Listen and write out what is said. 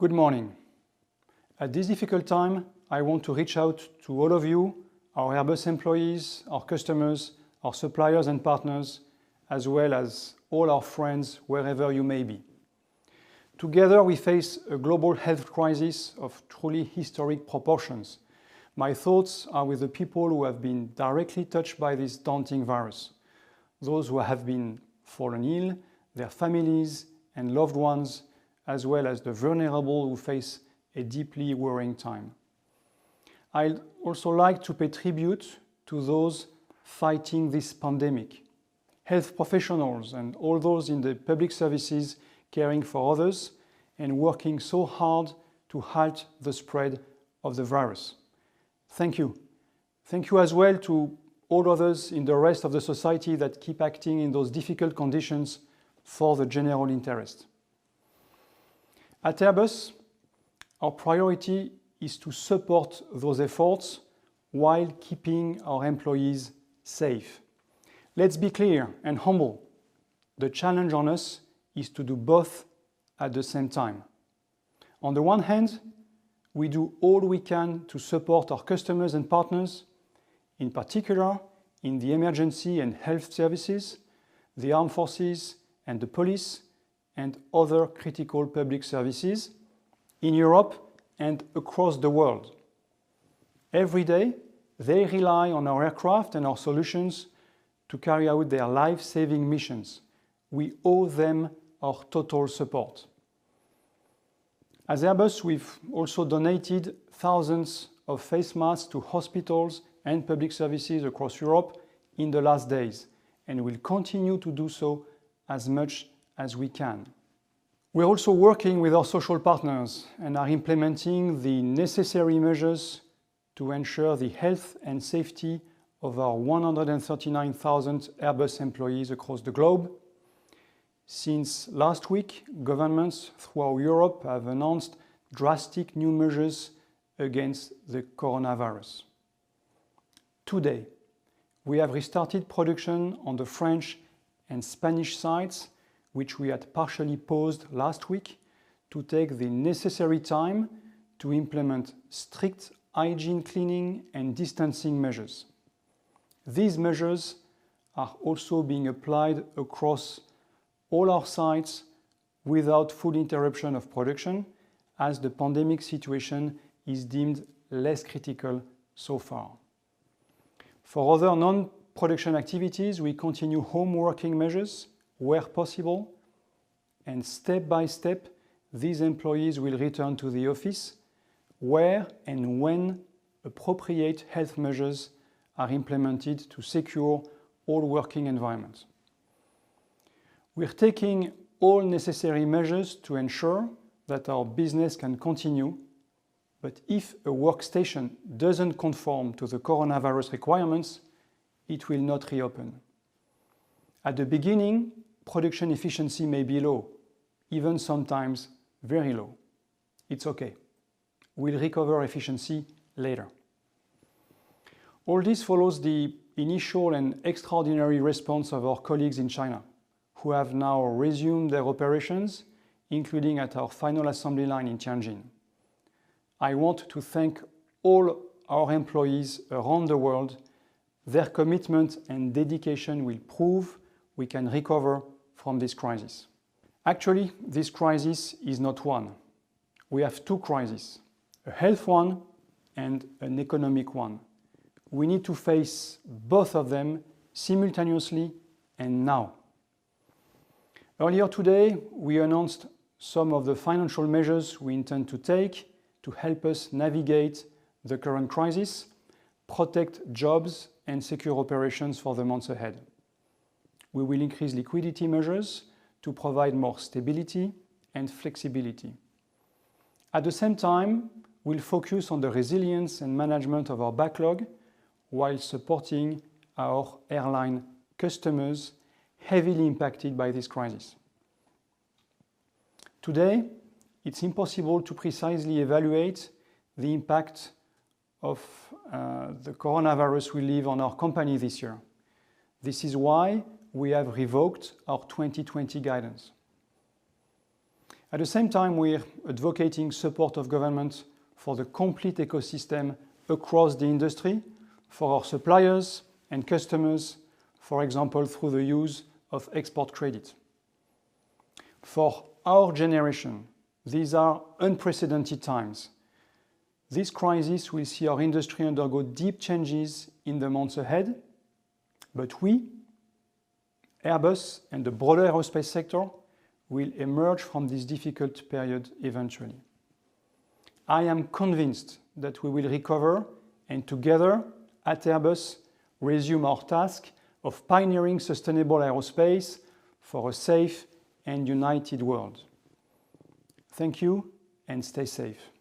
Good morning. At this difficult time, I want to reach out to all of you, our Airbus employees, our customers, our suppliers and partners, as well as all our friends wherever you may be. Together we face a global health crisis of truly historic proportions. My thoughts are with the people who have been directly touched by this daunting virus, those who have been fallen ill, their families and loved ones, as well as the vulnerable who face a deeply worrying time. I'd also like to pay tribute to those fighting this pandemic, health professionals and all those in the public services caring for others and working so hard to halt the spread of the virus. Thank you. Thank you as well to all others in the rest of the society that keep acting in those difficult conditions for the general interest. At Airbus, our priority is to support those efforts while keeping our employees safe. Let's be clear and humble. The challenge on us is to do both at the same time. On the one hand, we do all we can to support our customers and partners, in particular in the emergency and health services, the armed forces and the police, and other critical public services in Europe and across the world. Every day, they rely on our aircraft and our solutions to carry out their life-saving missions. We owe them our total support. As Airbus, we've also donated thousands of face masks to hospitals and public services across Europe in the last days, and will continue to do so as much as we can. We're also working with our social partners and are implementing the necessary measures to ensure the health and safety of our 139,000 Airbus employees across the globe. Since last week, governments throughout Europe have announced drastic new measures against the coronavirus. Today, we have restarted production on the French and Spanish sites, which we had partially paused last week, to take the necessary time to implement strict hygiene, cleaning and distancing measures. These measures are also being applied across all our sites without full interruption of production, as the pandemic situation is deemed less critical so far. For other non-production activities, we continue home working measures where possible, and step by step, these employees will return to the office where and when appropriate health measures are implemented to secure all working environments. We're taking all necessary measures to ensure that our business can continue, but if a workstation doesn't conform to the coronavirus requirements, it will not reopen. At the beginning, production efficiency may be low, even sometimes very low. It's okay. We'll recover efficiency later. All this follows the initial and extraordinary response of our colleagues in China, who have now resumed their operations, including at our final assembly line in Tianjin. I want to thank all our employees around the world. Their commitment and dedication will prove we can recover from this crisis. Actually, this crisis is not one. We have two crises, a health one and an economic one. We need to face both of them simultaneously and now. Earlier today, we announced some of the financial measures we intend to take to help us navigate the current crisis, protect jobs and secure operations for the months ahead. We will increase liquidity measures to provide more stability and flexibility. At the same time, we'll focus on the resilience and management of our backlog while supporting our airline customers heavily impacted by this crisis. Today, it's impossible to precisely evaluate the impact of the coronavirus will leave on our company this year. This is why we have revoked our 2020 guidance. At the same time, we're advocating support of government for the complete ecosystem across the industry, for our suppliers and customers, for example, through the use of export credit. For our generation, these are unprecedented times. This crisis will see our industry undergo deep changes in the months ahead, but we, Airbus and the broader aerospace sector, will emerge from this difficult period eventually. I am convinced that we will recover and together at Airbus resume our task of pioneering sustainable aerospace for a safe and united world. Thank you and stay safe.